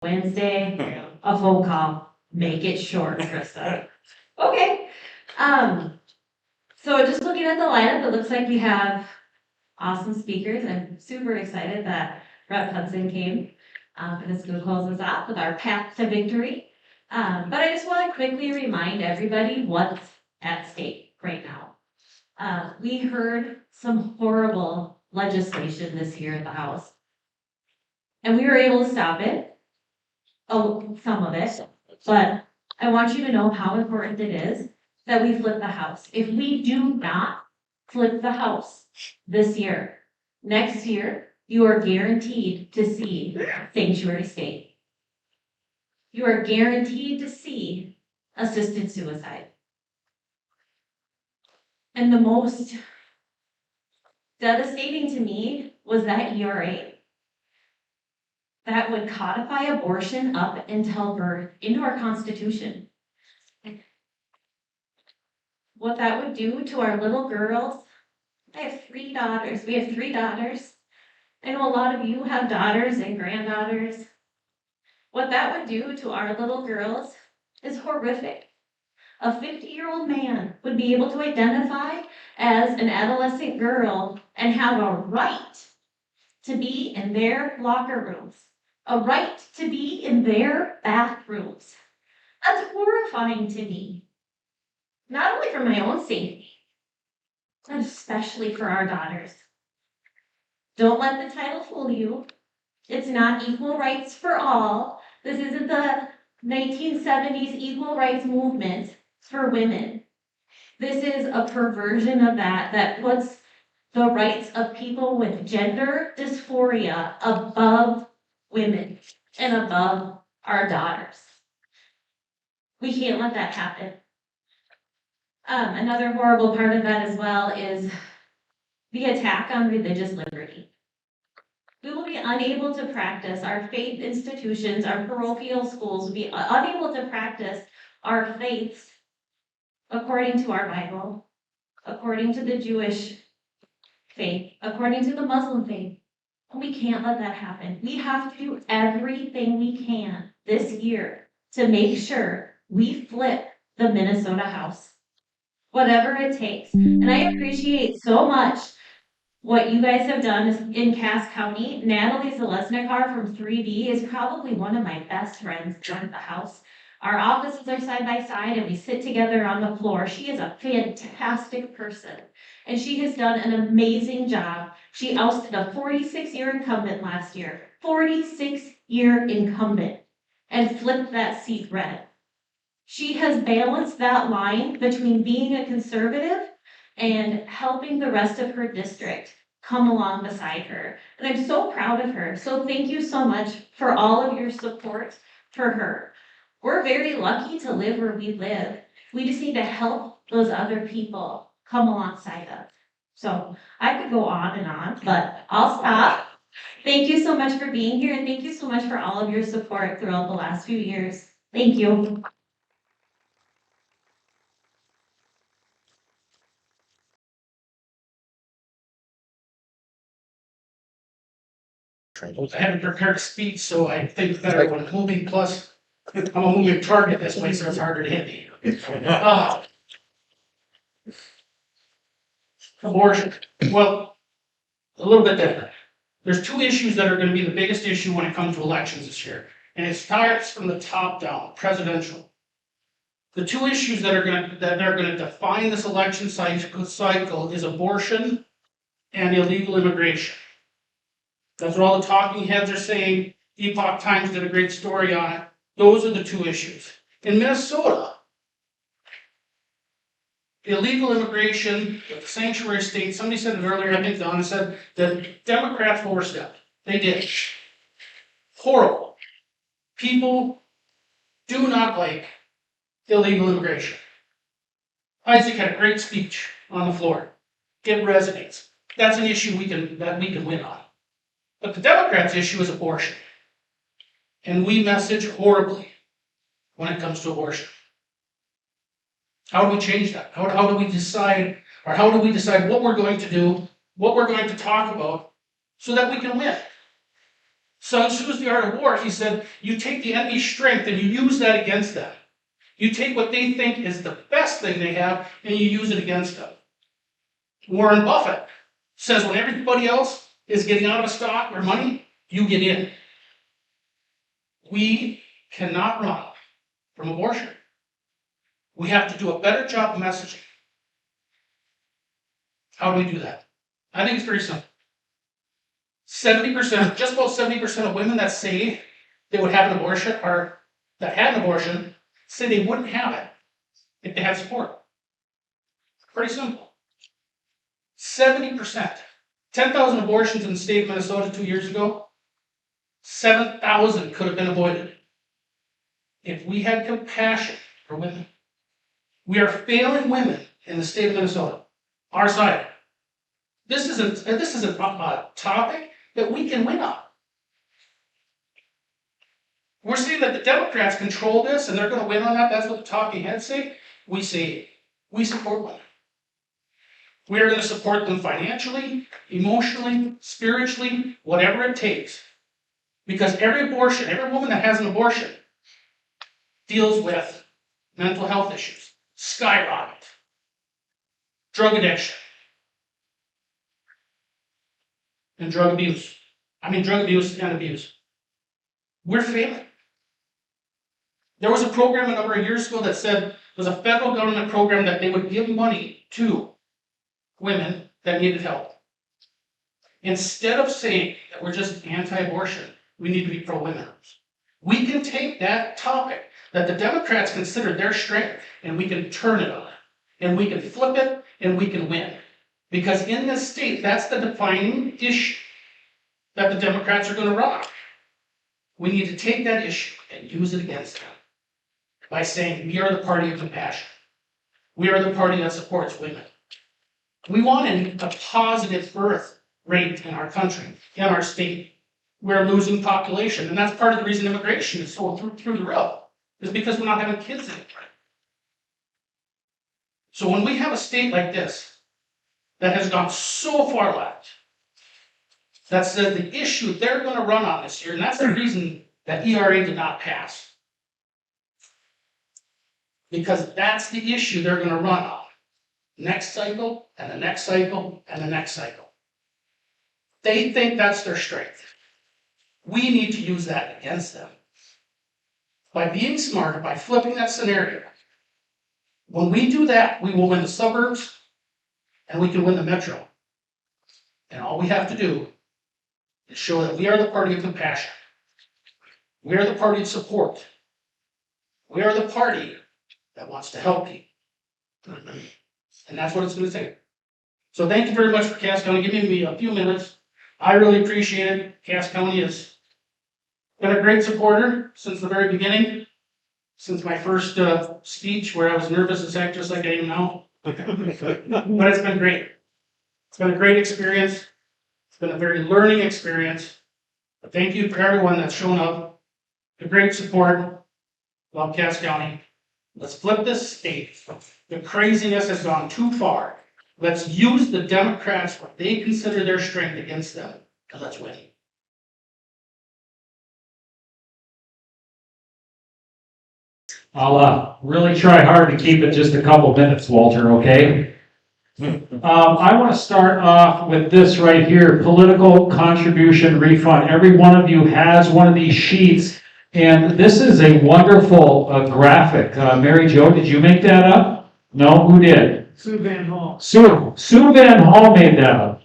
Wednesday, a phone call, make it short, Krista. Okay, so just looking at the lineup, it looks like we have awesome speakers. I'm super excited that Rep. Hudson came, and is gonna close us off with our path to victory. But I just wanna quickly remind everybody what's at stake right now. We heard some horrible legislation this year at the House. And we were able to stop it. Oh, some of it, but I want you to know how important it is that we flip the House. If we do not flip the House this year, next year, you are guaranteed to see sanctuary state. You are guaranteed to see assisted suicide. And the most devastating to me was that ERA that would codify abortion up until birth into our Constitution. What that would do to our little girls. I have 3 daughters. We have 3 daughters. I know a lot of you have daughters and granddaughters. What that would do to our little girls is horrific. A 50-year-old man would be able to identify as an adolescent girl and have a right to be in their locker rooms, a right to be in their bathrooms. That's horrifying to me. Not only for my own safety, but especially for our daughters. Don't let the title fool you. It's not equal rights for all. This isn't the 1970s equal rights movement for women. This is a perversion of that puts the rights of people with gender dysphoria above women and above our daughters. We can't let that happen. Another horrible part of that as well is the attack on religious liberty. We will be unable to practice our faith institutions, our parochial schools will be unable to practice our faiths according to our Bible, according to the Jewish faith, according to the Muslim faith. We can't let that happen. We have to do everything we can this year to make sure we flip the Minnesota House, whatever it takes. And I appreciate so much what you guys have done in Cass County. Natalie Zelesnikar from 3D is probably one of my best friends at the House. Our offices are side by side and we sit together on the floor. She is a fantastic person and she has done an amazing job. She ousted a 46-year incumbent last year, 46-year incumbent, and flipped that seat red. She has balanced that line between being a conservative and helping the rest of her district come along beside her. And I'm so proud of her. So thank you so much for all of your support for her. We're very lucky to live where we live. We just need to help those other people come alongside us. So I could go on, but I'll stop. Thank you so much for being here and thank you so much for all of your support throughout the last few years. Thank you. I haven't prepared a speech, so I think better when moving, plus I'm a moving target this way, so it's harder to hit me. Abortion. Well, a little bit different. There's 2 issues that are going to be the biggest issue when it comes to elections this year, and it starts from the top down, presidential. The 2 issues that are going to define this election cycle is abortion and illegal immigration. That's what all the talking heads are saying. Epoch Times did a great story on it. Those are the 2 issues. In Minnesota, illegal immigration, the sanctuary state, somebody said it earlier, I think Donna said, that Democrats overstepped. They did. Horrible. People do not like illegal immigration. Isaac had a great speech on the floor. It resonates. That's an issue that we can win on. But the Democrats' issue is abortion. And we message horribly when it comes to abortion. How do we change that? How do we decide what we're going to do, what we're going to talk about, so that we can win? Sun Tzu's The Art of War, he said, you take the enemy's strength and you use that against them. You take what they think is the best thing they have and you use it against them. Warren Buffett says when everybody else is getting out of a stock or money, you get in. We cannot run from abortion. We have to do a better job of messaging. How do we do that? I think it's very simple. 70%, just about 70% of women that say they would have an abortion or that had an abortion say they wouldn't have it if they had support. Pretty simple. 70%. 10,000 abortions in the state of Minnesota 2 years ago. 7,000 could have been avoided if we had compassion for women. We are failing women in the state of Minnesota. Our side. This is a topic that we can win on. We're saying that the Democrats control this and they're going to win on that. That's what the talking heads say. We say we support women. We are going to support them financially, emotionally, spiritually, whatever it takes. Because every abortion, every woman that has an abortion deals with mental health issues, skyrocket, drug addiction, and drug abuse. Drug abuse and abuse. We're failing. There was a program a number of years ago that said it was a federal government program that they would give money to women that needed help. Instead of saying that we're just anti-abortion, we need to be pro-women. We can take that topic that the Democrats consider their strength and we can turn it on. And we can flip it and we can win. Because in this state, that's the defining issue that the Democrats are going to run on. We need to take that issue and use it against them by saying we are the party of compassion. We are the party that supports women. We want a positive birth rate in our country, in our state. We're losing population, and that's part of the reason immigration is so through the roof, is because we're not having kids anymore. So when we have a state like this that has gone so far left, that says the issue they're going to run on this year, and that's the reason that ERA did not pass. Because that's the issue they're going to run on. Next cycle, and the next cycle, and the next cycle. They think that's their strength. We need to use that against them. By being smarter, by flipping that scenario. When we do that, we will win the suburbs, and we can win the metro. And all we have to do is show that we are the party of compassion. We are the party of support. We are the party that wants to help people. And that's what it's going to take. So thank you very much for Cass County giving me a few minutes. I really appreciate it. Cass County has been a great supporter since the very beginning. Since my first speech where I was nervous as heck, just like I am now. But it's been great. It's been a great experience. It's been a very learning experience. But thank you for everyone that's shown up. The great support. Love Cass County. Let's flip this state. The craziness has gone too far. Let's use the Democrats, what they consider their strength, against them. And let's win. I'll really try hard to keep it just a couple minutes, Walter, okay? I want to start off with this right here, political contribution refund. Every one of you has one of these sheets, and this is a wonderful graphic. Mary Jo, did you make that up? No, who did? Sue Van Hall. Sue Van Hall made that up.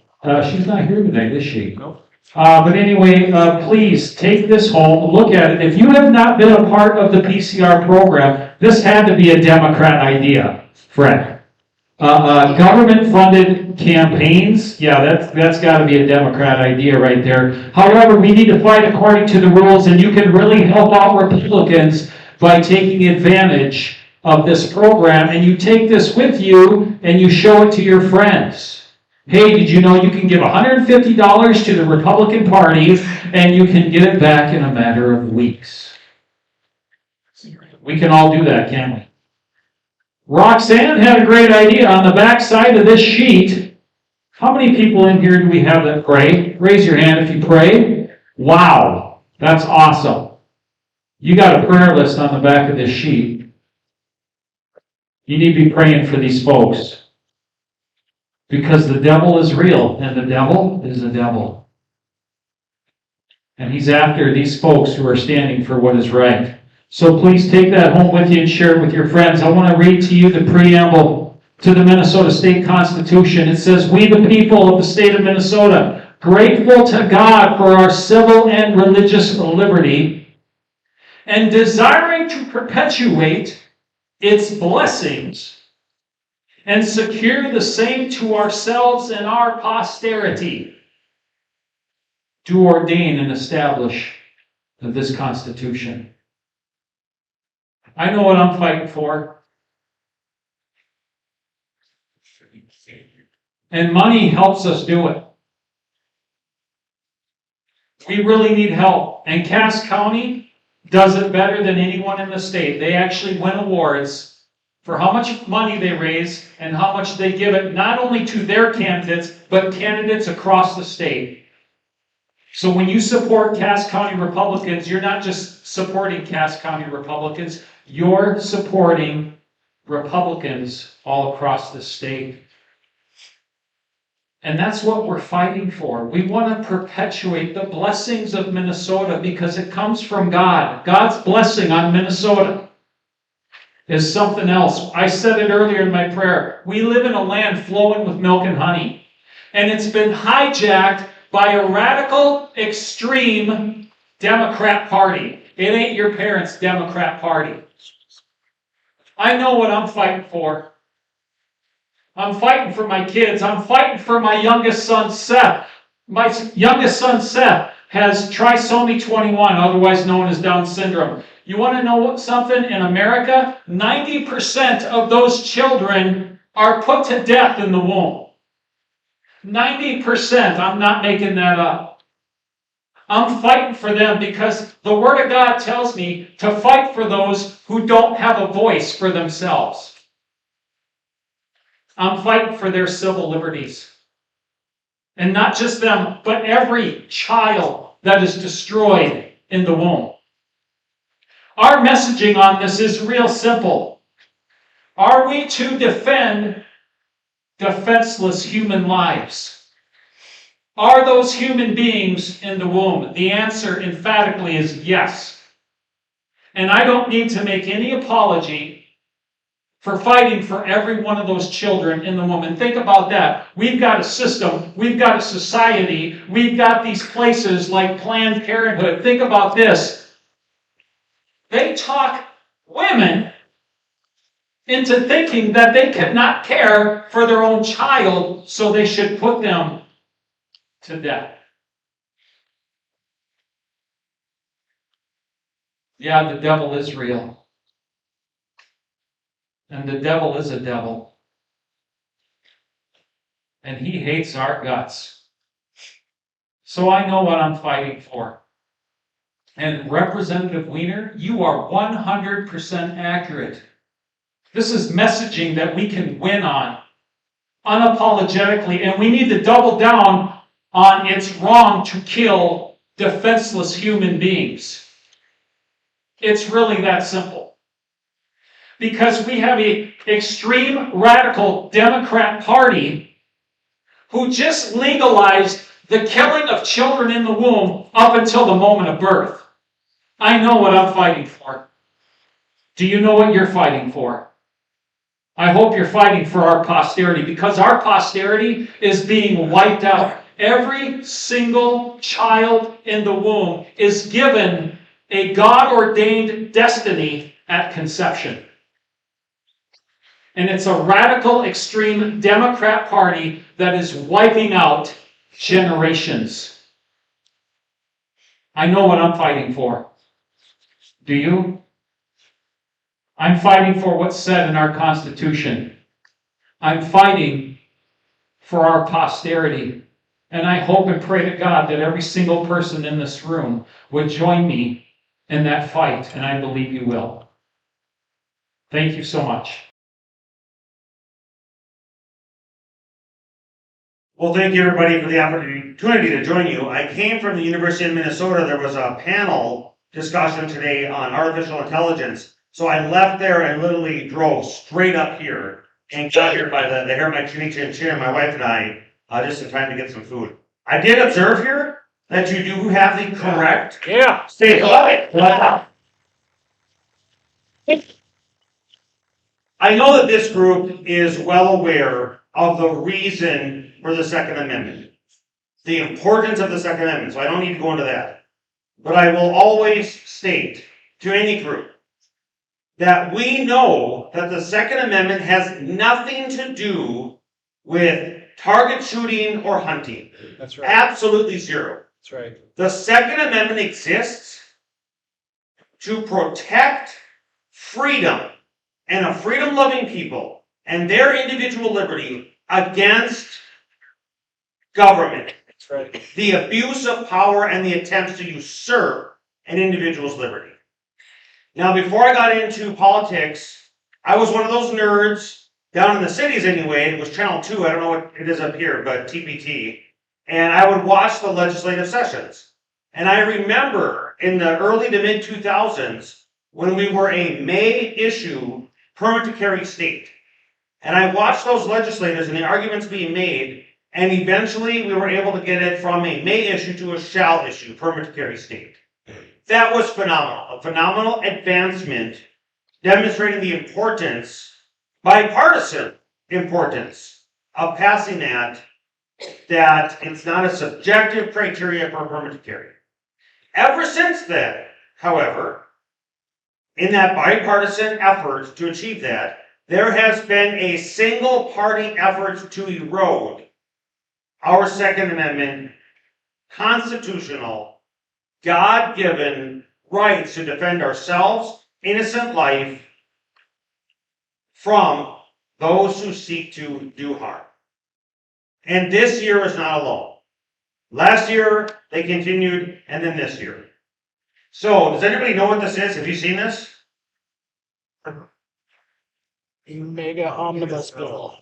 She's not here today, is she? Nope. But anyway, please take this home, look at it. If you have not been a part of the PCR program, this had to be a Democrat idea, Fred. Government-funded campaigns, yeah, that's got to be a Democrat idea right there. However, we need to fight according to the rules, and you can really help out Republicans by taking advantage of this program, and you take this with you and you show it to your friends. Hey, did you know you can give $150 to the Republican Party and you can get it back in a matter of weeks? We can all do that, can't we? Roxanne had a great idea on the back side of this sheet. How many people in here do we have that pray? Raise your hand if you pray. Wow. That's awesome. You got a prayer list on the back of this sheet. You need to be praying for these folks. Because the devil is real, and the devil is a devil. And he's after these folks who are standing for what is right. So please take that home with you and share it with your friends. I want to read to you the preamble to the Minnesota State Constitution. It says, "We, the people of the state of Minnesota, grateful to God for our civil and religious liberty, and desiring to perpetuate its blessings and secure the same to ourselves and our posterity, do ordain and establish this Constitution." I know what I'm fighting for. And money helps us do it. We really need help. And Cass County does it better than anyone in the state. They actually win awards for how much money they raise and how much they give it, not only to their candidates, but candidates across the state. So when you support Cass County Republicans, you're not just supporting Cass County Republicans, you're supporting Republicans all across the state. And that's what we're fighting for. We want to perpetuate the blessings of Minnesota because it comes from God. God's blessing on Minnesota is something else. I said it earlier in my prayer. We live in a land flowing with milk and honey. And it's been hijacked by a radical, extreme Democrat Party. It ain't your parents' Democrat Party. I know what I'm fighting for. I'm fighting for my kids. I'm fighting for my youngest son, Seth. My youngest son, Seth, has trisomy 21, otherwise known as Down syndrome. You want to know something? In America, 90% of those children are put to death in the womb. 90%, I'm not making that up. I'm fighting for them because the Word of God tells me to fight for those who don't have a voice for themselves. I'm fighting for their civil liberties. And not just them, but every child that is destroyed in the womb. Our messaging on this is real simple. Are we to defend defenseless human lives? Are those human beings in the womb? The answer emphatically is yes. And I don't need to make any apology for fighting for every one of those children in the womb. And think about that. We've got a system, we've got a society, we've got these places like Planned Parenthood. Think about this. They talk women into thinking that they cannot care for their own child, so they should put them to death. Yeah, the devil is real. And the devil is a devil. And he hates our guts. So I know what I'm fighting for. And Representative Weiner, you are 100% accurate. This is messaging that we can win on unapologetically, and we need to double down on it's wrong to kill defenseless human beings. It's really that simple. Because we have an extreme radical Democrat Party who just legalized the killing of children in the womb up until the moment of birth. I know what I'm fighting for. Do you know what you're fighting for? I hope you're fighting for our posterity, because our posterity is being wiped out. Every single child in the womb is given a God-ordained destiny at conception. And it's a radical, extreme Democrat Party that is wiping out generations. I know what I'm fighting for. Do you? I'm fighting for what's said in our Constitution. I'm fighting for our posterity. And I hope and pray to God that every single person in this room would join me in that fight, and I believe you will. Thank you so much. Well, thank you everybody for the opportunity to join you. I came from the University of Minnesota. There was a panel discussion today on artificial intelligence. So I left there and literally drove straight up here and got here by the hair of my chinny chin chin, my wife and I, just in time to get some food. I did observe here that you do have the correct state. I know that this group is well aware of the reason for the Second Amendment, the importance of the Second Amendment, so I don't need to go into that. But I will always state to any group that we know that the Second Amendment has nothing to do with target shooting or hunting. That's right. Absolutely zero. That's right. The Second Amendment exists to protect freedom and a freedom-loving people and their individual liberty against government, That's right. the abuse of power and the attempts to usurp an individual's liberty. Now, before I got into politics, I was one of those nerds down in the cities anyway. It was Channel 2. I don't know what it is up here, but TPT. And I would watch the legislative sessions. And I remember in the early to mid 2000s when we were a May issue permit to carry state. And I watched those legislators and the arguments being made. And eventually we were able to get it from a may issue to a shall issue, permit to carry state. That was phenomenal. A phenomenal advancement demonstrating the importance, bipartisan importance, of passing that it's not a subjective criteria for a permit to carry. Ever since then, however, in that bipartisan effort to achieve that, there has been a single party effort to erode our Second Amendment constitutional, God-given rights to defend ourselves, innocent life, from those who seek to do harm. And this year is not alone. Last year, they continued, and then this year. So, does anybody know what this is? Have you seen this? Mega omnibus bill.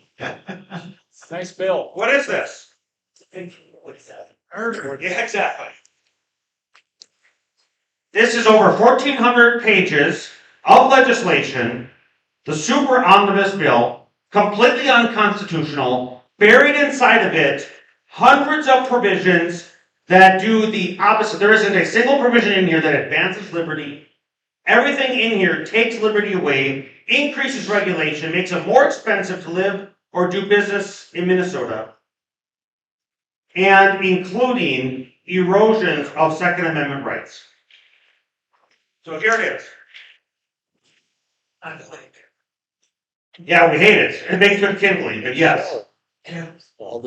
Nice bill. What is this? Heard. Yeah, exactly. This is over 1,400 pages of legislation, the super omnibus bill, completely unconstitutional, buried inside of it, hundreds of provisions that do the opposite. There isn't a single provision in here that advances liberty. Everything in here takes liberty away, increases regulation, makes it more expensive to live or do business in Minnesota, and including erosions of Second Amendment rights. So here it is. Yeah, we hate it. It makes it kindling, but yes.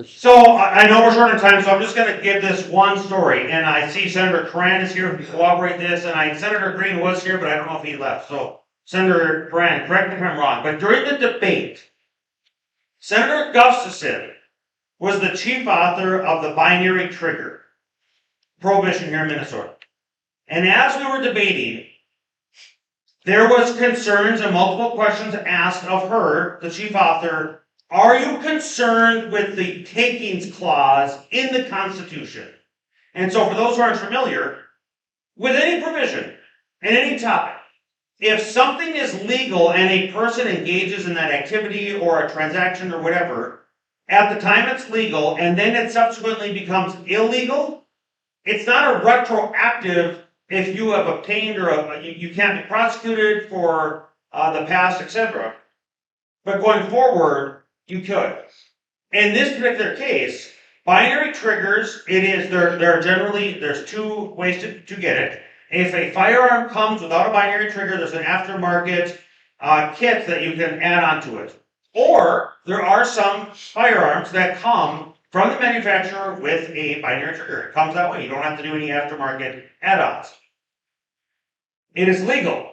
So I know we're short on time, so I'm just going to give this one story. And I see Senator Cran is here to corroborate this, and Senator Green was here, but I don't know if he left. So Senator Cran, correct me if I'm wrong, but during the debate, Senator Gustafson was the chief author of the binary trigger prohibition here in Minnesota. And as we were debating, there was concerns and multiple questions asked of her, the chief author. Are you concerned with the takings clause in the Constitution? And so for those who aren't familiar, with any provision and any topic, if something is legal and a person engages in that activity or a transaction or whatever, at the time it's legal and then it subsequently becomes illegal, it's not a retroactive if you have obtained or you can't be prosecuted for the past, etc. But going forward, you could. In this particular case, binary triggers, there are generally, there's two ways to get it. If a firearm comes without a binary trigger, there's an aftermarket kit that you can add onto it. Or there are some firearms that come from the manufacturer with a binary trigger. It comes that way. You don't have to do any aftermarket add-ons. It is legal,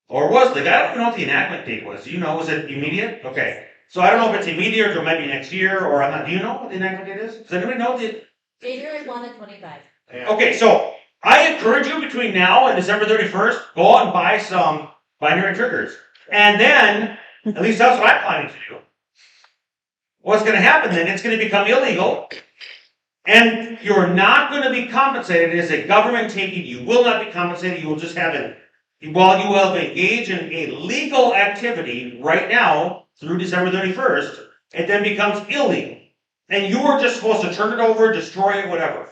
or was legal. I don't even know what the enactment date was. Do you know? Was it immediate? Okay. So I don't know if it's immediate or maybe next year, or I'm not. Do you know what the enactment date is? Does anybody know the? January 1 of 25. Okay, so I encourage you between now and December 31st, go out and buy some binary triggers. And then, at least that's what I'm planning to do. What's gonna happen then, it's gonna become illegal, and you're not gonna be compensated. It is a government taking. You will not be compensated, you will just have it, while you will engage in a legal activity right now through December 31st, it then becomes illegal. And you are just supposed to turn it over, destroy it, whatever.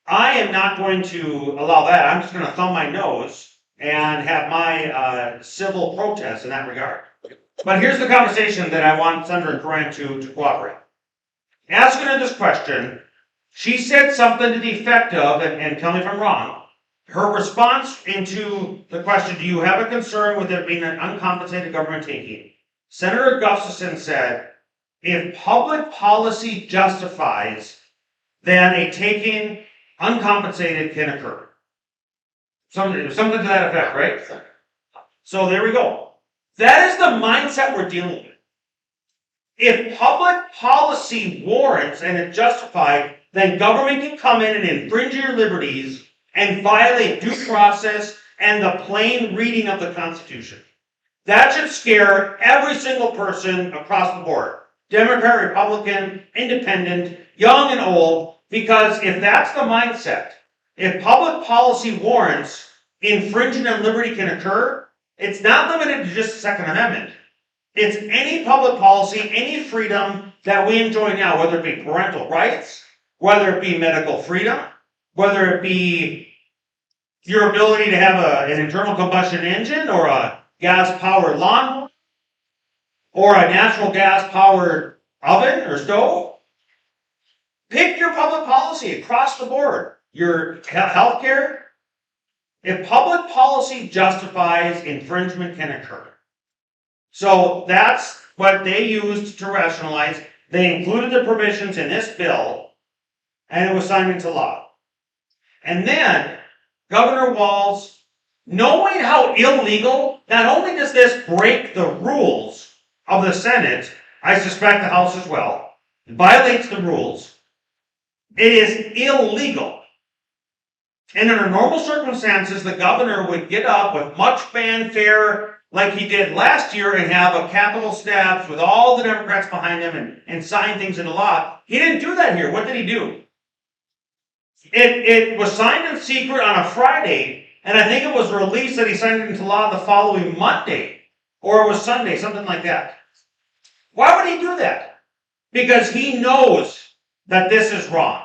I am not going to allow that. I'm just gonna thumb my nose and have my civil protest in that regard. But here's the conversation that I want Senator Coran to cooperate. Asking her this question, she said something to the effect of, and tell me if I'm wrong, her response into the question, do you have a concern with it being an uncompensated government taking? Senator Gustafson said, if public policy justifies, then a taking uncompensated can occur. Something to that effect, right? So there we go. That is the mindset we're dealing with. If public policy warrants and it's justified, then government can come in and infringe your liberties and violate due process and the plain reading of the Constitution. That should scare every single person across the board. Democrat, Republican, independent, young and old, because if that's the mindset, if public policy warrants infringement of liberty can occur, it's not limited to just the Second Amendment. It's any public policy, any freedom that we enjoy now, whether it be parental rights, whether it be medical freedom, whether it be your ability to have an internal combustion engine or a gas-powered lawnmower or a natural gas-powered oven or stove. Pick your public policy across the board. Your health care. If public policy justifies, infringement can occur. So that's what they used to rationalize. They included the provisions in this bill, and it was signed into law. And then Governor Walz, knowing how illegal, not only does this break the rules of the Senate, I suspect the House as well, it violates the rules, it is illegal. And under normal circumstances, the governor would get up with much fanfare like he did last year and have a Capitol staff with all the Democrats behind him and sign things into law. He didn't do that here. What did he do? It was signed in secret on a Friday, and I think it was released that he signed it into law the following Monday, or it was Sunday, something like that. Why would he do that? Because he knows that this is wrong.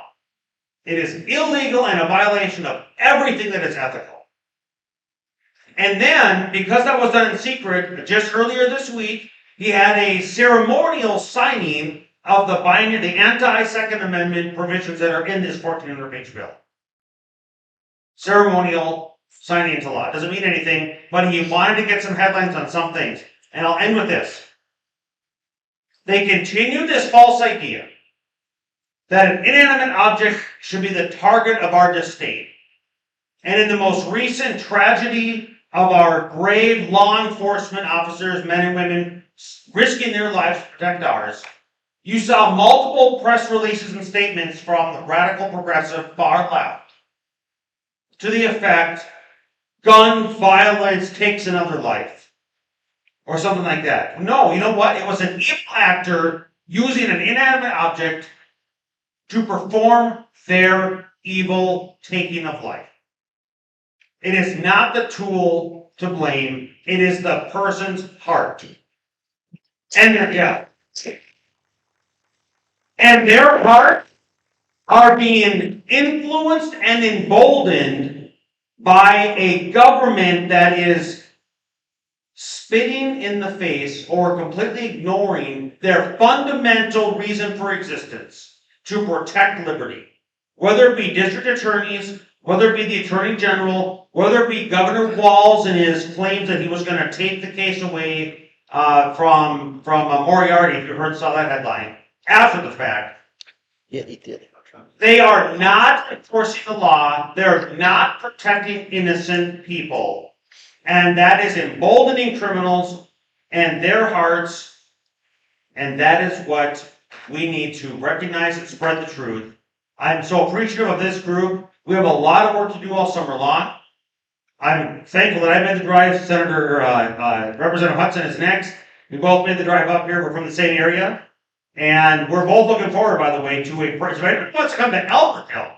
It is illegal and a violation of everything that is ethical. And then, because that was done in secret, just earlier this week, he had a ceremonial signing of the binding, the anti-Second Amendment provisions that are in this 1,400-page bill. Ceremonial signing into law. Doesn't mean anything, but he wanted to get some headlines on some things. And I'll end with this. They continue this false idea that an inanimate object should be the target of our disdain. And in the most recent tragedy of our brave law enforcement officers, men and women, risking their lives to protect ours, you saw multiple press releases and statements from the radical progressive far left to the effect, gun violence takes another life, or something like that. No, you know what? It was an evil actor using an inanimate object to perform their evil taking of life. It is not the tool to blame. It is the person's heart. And their heart are being influenced and emboldened by a government that is spitting in the face or completely ignoring their fundamental reason for existence, to protect liberty. Whether it be district attorneys, whether it be the attorney general, whether it be Governor Walz and his claims that he was going to take the case away from Moriarty, if you saw that headline, after the fact. Yeah, he did. They are not enforcing the law. They're not protecting innocent people. And that is emboldening criminals and their hearts. And that is what we need to recognize and spread the truth. I'm so appreciative of this group. We have a lot of work to do all summer long. I'm thankful that I made the drive. Representative Hudson is next. We both made the drive up here. We're from the same area. And we're both looking forward, by the way, to a parade. So everyone wants to come to Albertville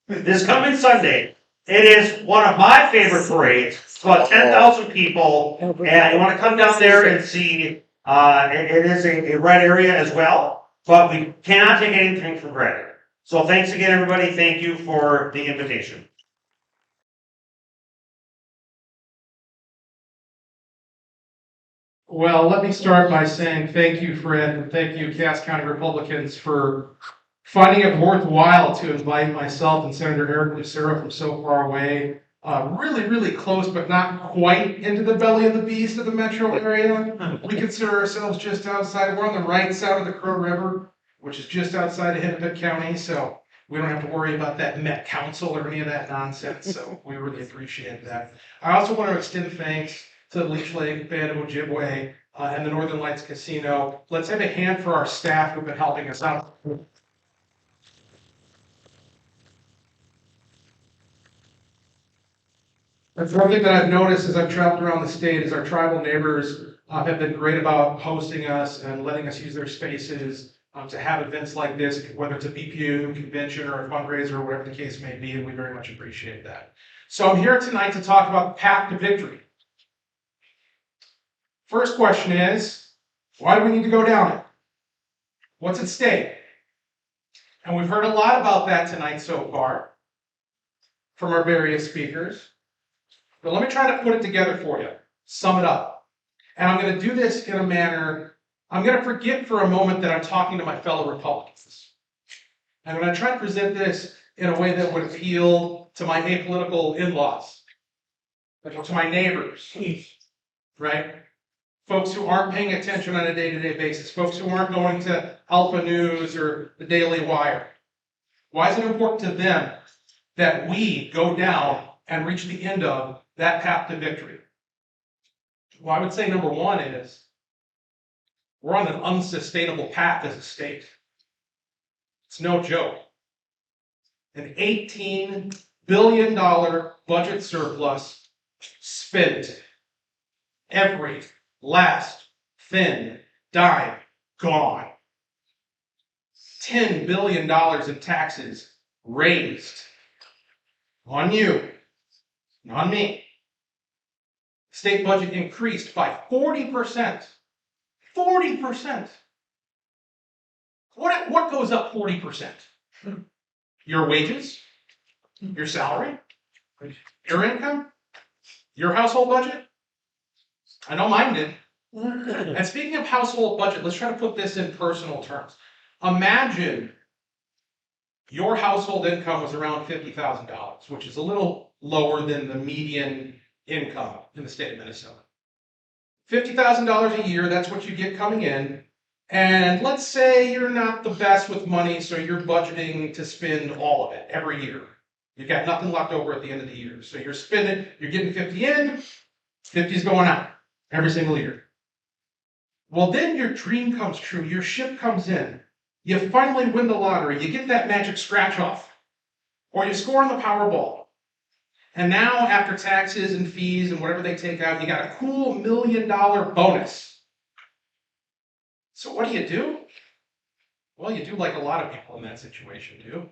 this coming Sunday. It is one of my favorite parades. It's about 10,000 people, and you want to come down there and see. It is a red area as well, but we cannot take anything for granted. So thanks again, everybody. Thank you for the invitation. Well, let me start by saying thank you, Fred, and thank you, Cass County Republicans, for finding it worthwhile to invite myself and Senator Eric Lucero from so far away, really, really close, but not quite into the belly of the beast of the metro area. We consider ourselves just outside. We're on the right side of the Crow River, which is just outside of Hennepin County, so we don't have to worry about that Met Council or any of that nonsense, so we really appreciate that. I also want to extend thanks to the Leech Lake Band of Ojibwe and the Northern Lights Casino. Let's have a hand for our staff who've been helping us out. That's one thing that I've noticed as I've traveled around the state is our tribal neighbors have been great about hosting us and letting us use their spaces to have events like this, whether it's a BPU convention or a fundraiser or whatever the case may be, and we very much appreciate that. So I'm here tonight to talk about the path to victory. First question is, why do we need to go down it? What's at stake? And we've heard a lot about that tonight so far from our various speakers. But let me try to put it together for you, sum it up. And I'm going to do this in a manner, I'm going to forget for a moment that I'm talking to my fellow Republicans. I'm going to try to present this in a way that would appeal to my apolitical in-laws, to my neighbors, right? Folks who aren't paying attention on a day-to-day basis, folks who aren't going to Alpha News or the Daily Wire. Why is it important to them that we go down and reach the end of that path to victory? Well, I would say number one is we're on an unsustainable path as a state. It's no joke. An $18 billion budget surplus spent. Every last thin dime gone. $10 billion in taxes raised. On you, not on me. State budget increased by 40%. 40%. What goes up 40%? Your wages? Your salary? Your income? Your household budget? I know mine did. And speaking of household budget, let's try to put this in personal terms. Imagine your household income was around $50,000, which is a little lower than the median income in the state of Minnesota. $50,000 a year, that's what you get coming in. And let's say you're not the best with money, so you're budgeting to spend all of it every year. You've got nothing left over at the end of the year. So you're spending, you're getting 50 in, 50 is going out every single year. Well, then your dream comes true. Your ship comes in. You finally win the lottery. You get that magic scratch off. Or you score on the Powerball. And now, after taxes and fees and whatever they take out, you got a cool $1 million bonus. So what do? Well, you do like a lot of people in that situation do.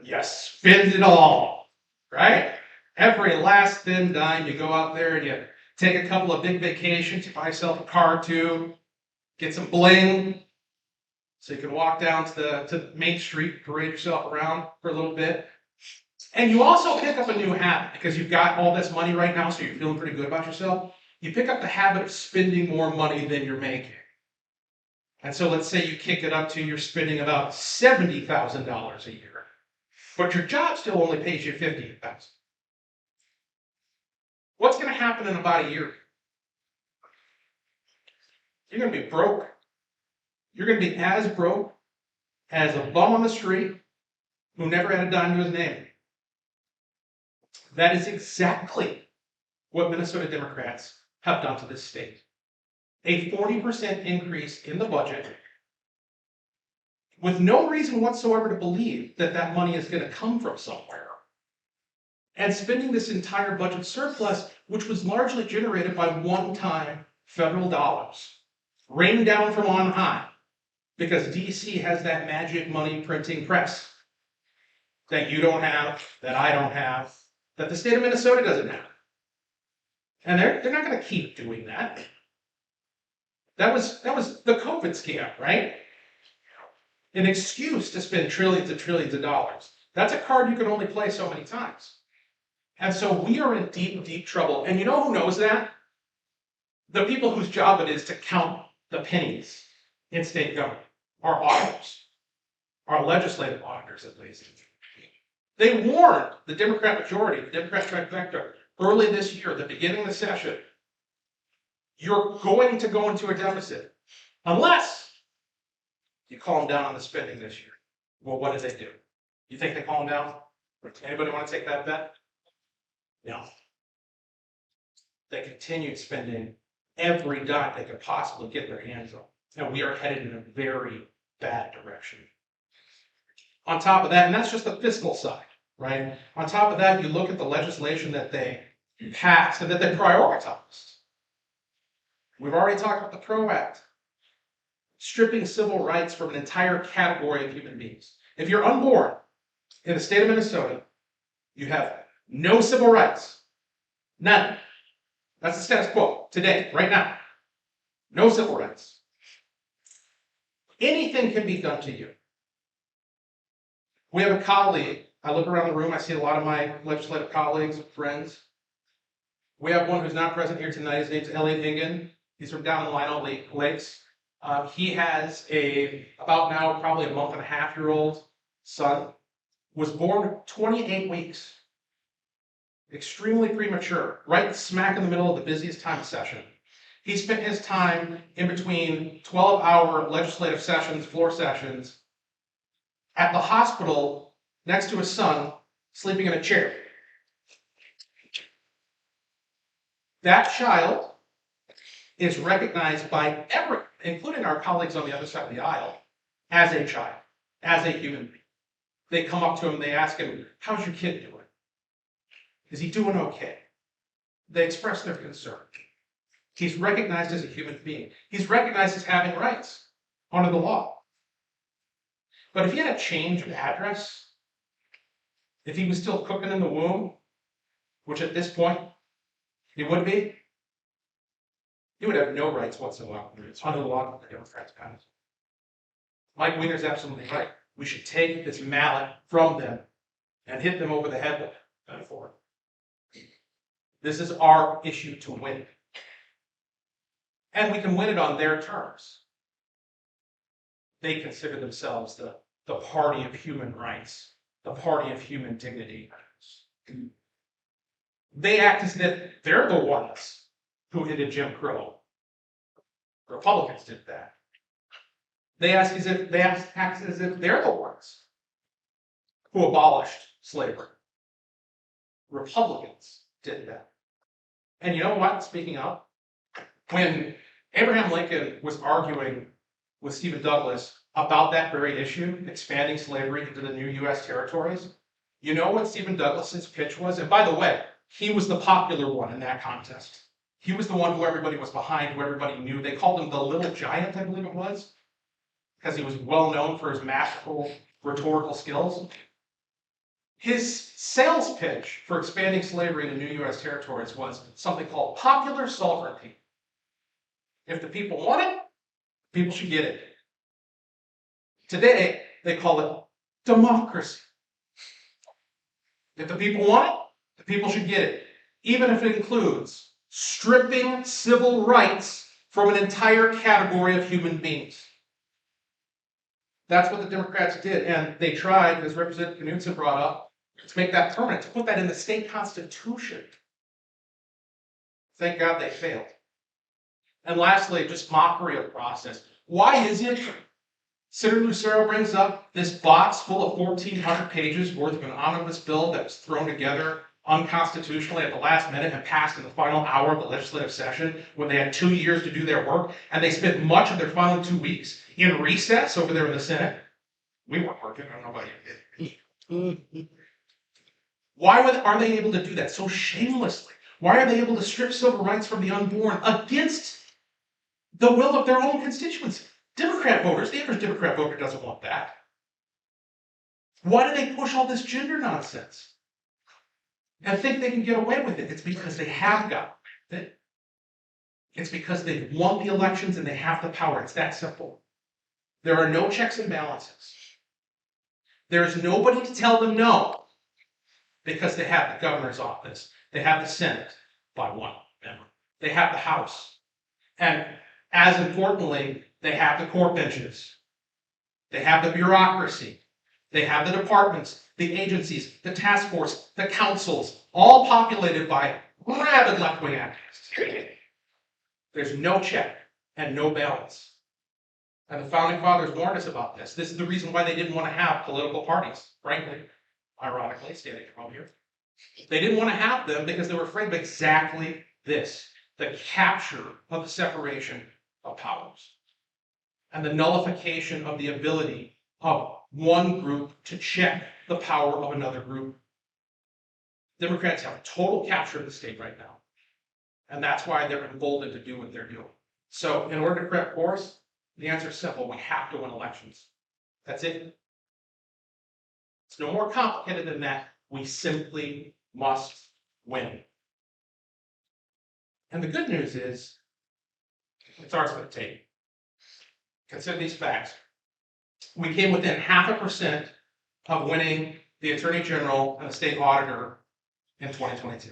You spend it all, right? Every last thin dime, you go out there and you take a couple of big vacations, you buy yourself a car too, get some bling, so you can walk down to Main Street, parade yourself around for a little bit. And you also pick up a new habit, because you've got all this money right now, so you're feeling pretty good about yourself. You pick up the habit of spending more money than you're making. And so let's say you kick it up to you're spending about $70,000 a year, but your job still only pays you $50,000. What's going to happen in about a year? You're going to be broke. You're going to be as broke as a bum on the street who never had a dime to his name. That is exactly what Minnesota Democrats have done to this state. A 40% increase in the budget with no reason whatsoever to believe that that money is going to come from somewhere. And spending this entire budget surplus, which was largely generated by one-time federal dollars, rained down from on high. Because DC has that magic money printing press that you don't have, that I don't have, that the state of Minnesota doesn't have. And they're not going to keep doing that. That was the COVID scam, right? An excuse to spend trillions and trillions of dollars. That's a card you can only play so many times. And so we are in deep, deep trouble. And you know who knows that? The people whose job it is to count the pennies in state government, our auditors, our legislative auditors at least. They warned the Democrat majority, the Democrat trifecta, early this year, at the beginning of the session, you're going to go into a deficit unless you calm down on the spending this year. Well, what did they do? You think they calmed down? Anybody want to take that bet? No. They continued spending every dime they could possibly get their hands on. And we are headed in a very bad direction. On top of that, and that's just the fiscal side, right? On top of that, you look at the legislation that they passed and that they prioritized. We've already talked about the PRO Act, stripping civil rights from an entire category of human beings. If you're unborn in the state of Minnesota, you have no civil rights. None. That's the status quo today, right now. No civil rights. Anything can be done to you. We have a colleague. I look around the room, I see a lot of my legislative colleagues, friends. We have one who's not present here tonight. His name's Elliot Higgin. He's from down in Lionel Lakes. He has about now, probably a month and a half-year-old son. Was born 28 weeks. Extremely premature, right smack in the middle of the busiest time of session. He spent his time in between 12-hour legislative sessions, floor sessions, at the hospital next to his son, sleeping in a chair. That child is recognized by everyone, including our colleagues on the other side of the aisle, as a child, as a human being. They come up to him, they ask him, how's your kid doing? Is he doing okay? They express their concern. He's recognized as a human being. He's recognized as having rights under the law. But if he had a change of address, if he was still cooking in the womb, which at this point he would be, he would have no rights whatsoever under the law that the Democrats passed. Mike Weiner's absolutely right. We should take this mallet from them and hit them over the head with it. For it. This is our issue to win. And we can win it on their terms. They consider themselves the party of human rights, the party of human dignity. They act as if they're the ones who ended Jim Crow. Republicans did that. They act as if they're the ones who abolished slavery. Republicans did that. And you know what? Speaking of, when Abraham Lincoln was arguing with Stephen Douglas about that very issue, expanding slavery into the new U.S. territories, you know what Stephen Douglas's pitch was? And by the way, he was the popular one in that contest. He was the one who everybody was behind, who everybody knew. They called him the Little Giant, I believe it was, because he was well known for his masterful rhetorical skills. His sales pitch for expanding slavery in the new U.S. territories was something called popular sovereignty. If the people want it, people should get it. Today, they call it democracy. If the people want it, the people should get it, even if it includes stripping civil rights from an entire category of human beings. That's what the Democrats did, and they tried, as Representative Knudsen brought up, to make that permanent, to put that in the state constitution. Thank God they failed. And lastly, just mockery of the process. Why is it Senator Lucero brings up this box full of 1,400 pages worth of an omnibus bill that was thrown together unconstitutionally at the last minute and passed in the final hour of the legislative session when they had 2 years to do their work, and they spent much of their final 2 weeks in recess over there in the Senate? We weren't working, I don't know about you. Why are they able to do that so shamelessly? Why are they able to strip civil rights from the unborn against the will of their own constituency? Democrat voters, the average Democrat voter doesn't want that. Why do they push all this gender nonsense? And think they can get away with it? It's because they have got it. It's because they've won the elections and they have the power. It's that simple. There are no checks and balances. There is nobody to tell them no, because they have the governor's office. They have the Senate by one member. They have the House. And as importantly, they have the court benches. They have the bureaucracy. They have the departments, the agencies, the task force, the councils, all populated by rabid left-wing activists. There's no check and no balance. And the founding fathers warned us about this. This is the reason why they didn't want to have political parties, frankly, ironically, standing from here. They didn't want to have them because they were afraid of exactly this, the capture of the separation of powers and the nullification of the ability of one group to check the power of another group. Democrats have a total capture of the state right now. And that's why they're emboldened to do what they're doing. So in order to correct course, the answer is simple. We have to win elections. That's it. It's no more complicated than that. We simply must win. And the good news is, it's ours for the taking. Consider these facts. We came within 0.5% of winning the Attorney General and the State Auditor in 2022.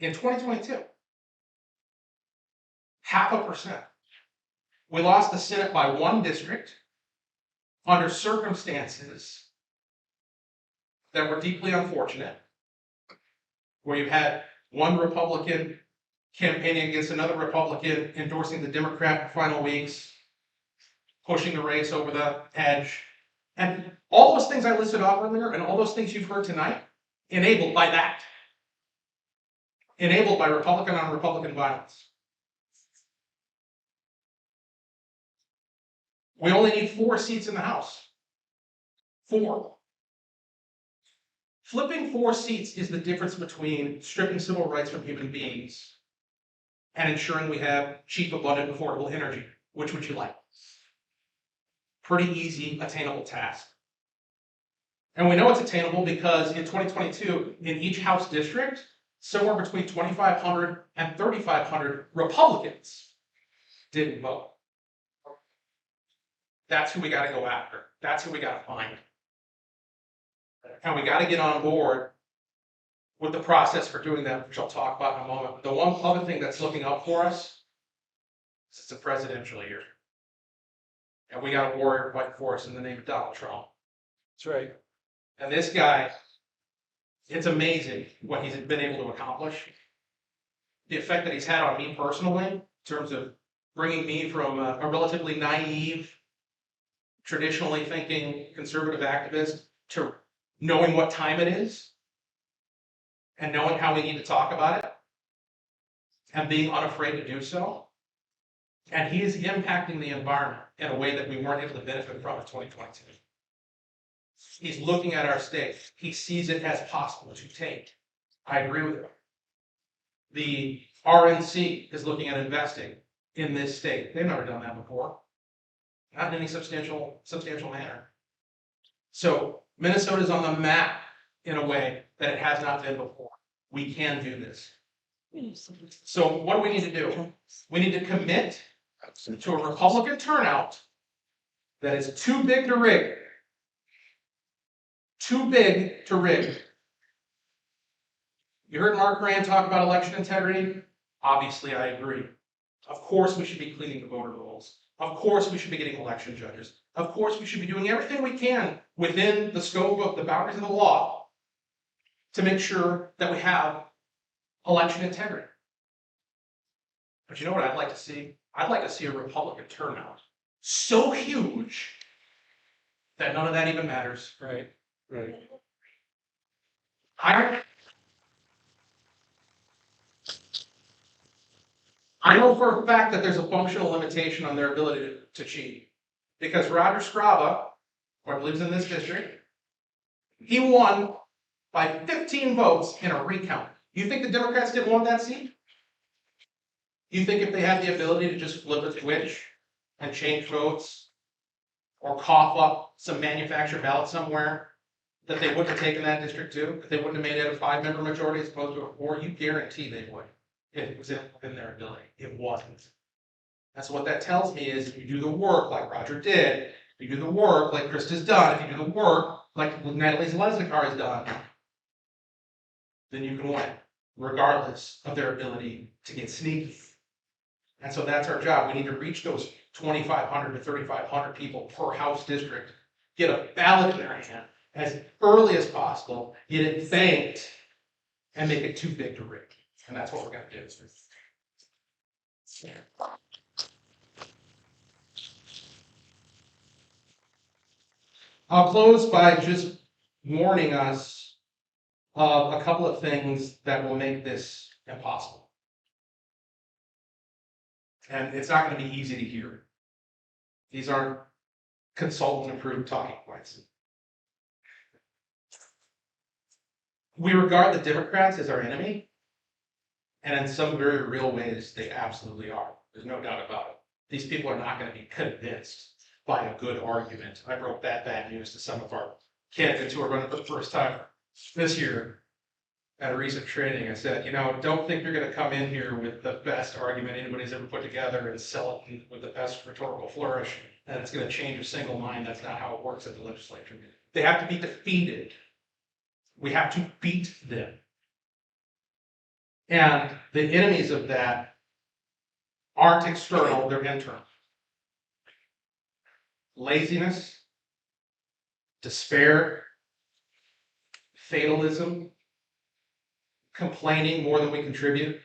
In 2022, 0.5%. We lost the Senate by one district under circumstances that were deeply unfortunate, where you had one Republican campaigning against another Republican, endorsing the Democrat in the final weeks, pushing the race over the edge. And all those things I listed off earlier, and all those things you've heard tonight, enabled by that. Enabled by Republican on Republican violence. We only need 4 seats in the House. 4. Flipping 4 seats is the difference between stripping civil rights from human beings and ensuring we have cheap, abundant, affordable energy. Which would you like? Pretty easy, attainable task. And we know it's attainable because in 2022, in each House district, somewhere between 2,500 and 3,500 Republicans didn't vote. That's who we got to go after. That's who we got to find. And we got to get on board with the process for doing that, which I'll talk about in a moment. The one other thing that's looking up for us is it's a presidential year. And we got a warrior fighting for us in the name of Donald Trump. That's right. And this guy, it's amazing what he's been able to accomplish. The effect that he's had on me personally, in terms of bringing me from a relatively naive, traditionally thinking conservative activist to knowing what time it is and knowing how we need to talk about it and being unafraid to do so. And he is impacting the environment in a way that we weren't able to benefit from in 2022. He's looking at our state. He sees it as possible to take. I agree with him. The RNC is looking at investing in this state. They've never done that before. Not in any substantial manner. So Minnesota's on the map in a way that it has not been before. We can do this. So what do we need to do? We need to commit to a Republican turnout that is too big to rig. Too big to rig. You heard Mark Rand talk about election integrity? Obviously, I agree. Of course, we should be cleaning the voter rolls. Of course, we should be getting election judges. Of course, we should be doing everything we can within the scope of the boundaries of the law to make sure that we have election integrity. But you know what I'd like to see? I'd like to see a Republican turnout so huge that none of that even matters. Right. Right. I know for a fact that there's a functional limitation on their ability to cheat. Because Roger Scraba, who I believe is in this district, he won by 15 votes in a recount. You think the Democrats didn't want that seat? You think if they had the ability to just flip a switch and change votes or cough up some manufactured ballot somewhere that they wouldn't have taken that district to, that they wouldn't have made it a 5-member majority as opposed to a 4, you guarantee they would, if it was in their ability. It wasn't. That's what that tells me is if you do the work like Roger did, if you do the work like Krista's done, if you do the work like Natalie Zalesnikar has done, then you can win, regardless of their ability to get sneaky. And so that's our job. We need to reach those 2,500 to 3,500 people per House district, get a ballot in their hand as early as possible, get it banked, and make it too big to rig. And that's what we're going to do. I'll close by just warning us of a couple of things that will make this impossible. And it's not going to be easy to hear. These aren't consultant-approved talking points. We regard the Democrats as our enemy, and in some very real ways, they absolutely are. There's no doubt about it. These people are not going to be convinced by a good argument. I broke that bad news to some of our candidates who are running for the first time this year at a recent training. I said, don't think you're going to come in here with the best argument anybody's ever put together and sell it with the best rhetorical flourish, and it's going to change a single mind. That's not how it works at the legislature. They have to be defeated. We have to beat them. And the enemies of that aren't external, they're internal. Laziness, despair, fatalism, complaining more than we contribute.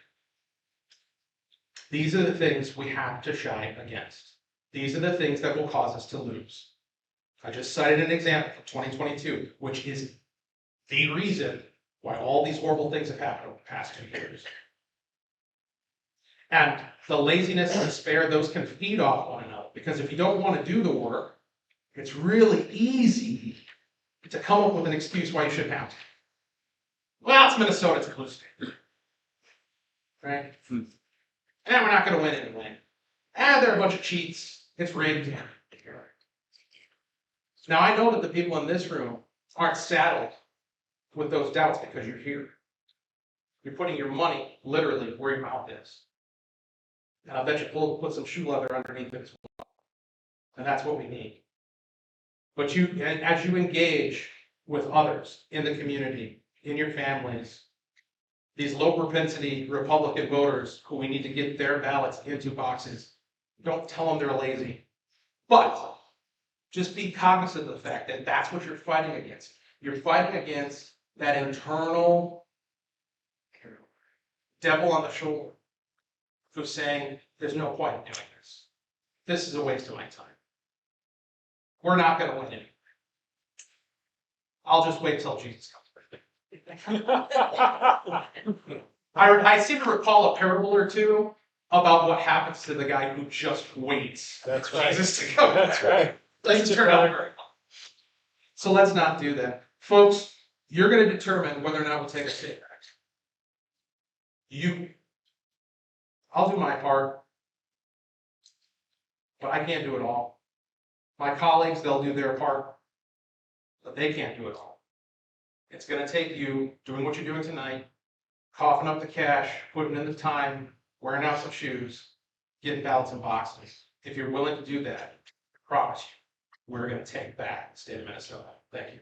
These are the things we have to shine against. These are the things that will cause us to lose. I just cited an example from 2022, which is the reason why all these horrible things have happened over the past 2 years. And the laziness and despair, those can feed off one another, because if you don't want to do the work, it's really easy to come up with an excuse why you shouldn't have to. Well, it's Minnesota, it's a blue state. Right? And we're not going to win anyway. They're a bunch of cheats. It's rigged. Now, I know that the people in this room aren't saddled with those doubts because you're here. You're putting your money literally where your mouth is. And I bet you put some shoe leather underneath it as well. And that's what we need. But as you engage with others in the community, in your families, these low propensity Republican voters who we need to get their ballots into boxes, don't tell them they're lazy. But just be cognizant of the fact that that's what you're fighting against. You're fighting against that internal devil on the shoulder who's saying, there's no point in doing this. This is a waste of my time. We're not going to win it. I'll just wait till Jesus comes. I seem to recall a parable or two about what happens to the guy who just waits That's for right. Jesus to come. That's right. Doesn't turn out very well. So let's not do that. Folks, you're going to determine whether or not we'll take a state back. I'll do my part, but I can't do it all. My colleagues, they'll do their part, but they can't do it all. It's going to take you doing what you're doing tonight, coughing up the cash, putting in the time, wearing out some shoes, getting ballots in boxes. If you're willing to do that, I promise you, we're going to take back the state of Minnesota. Thank you.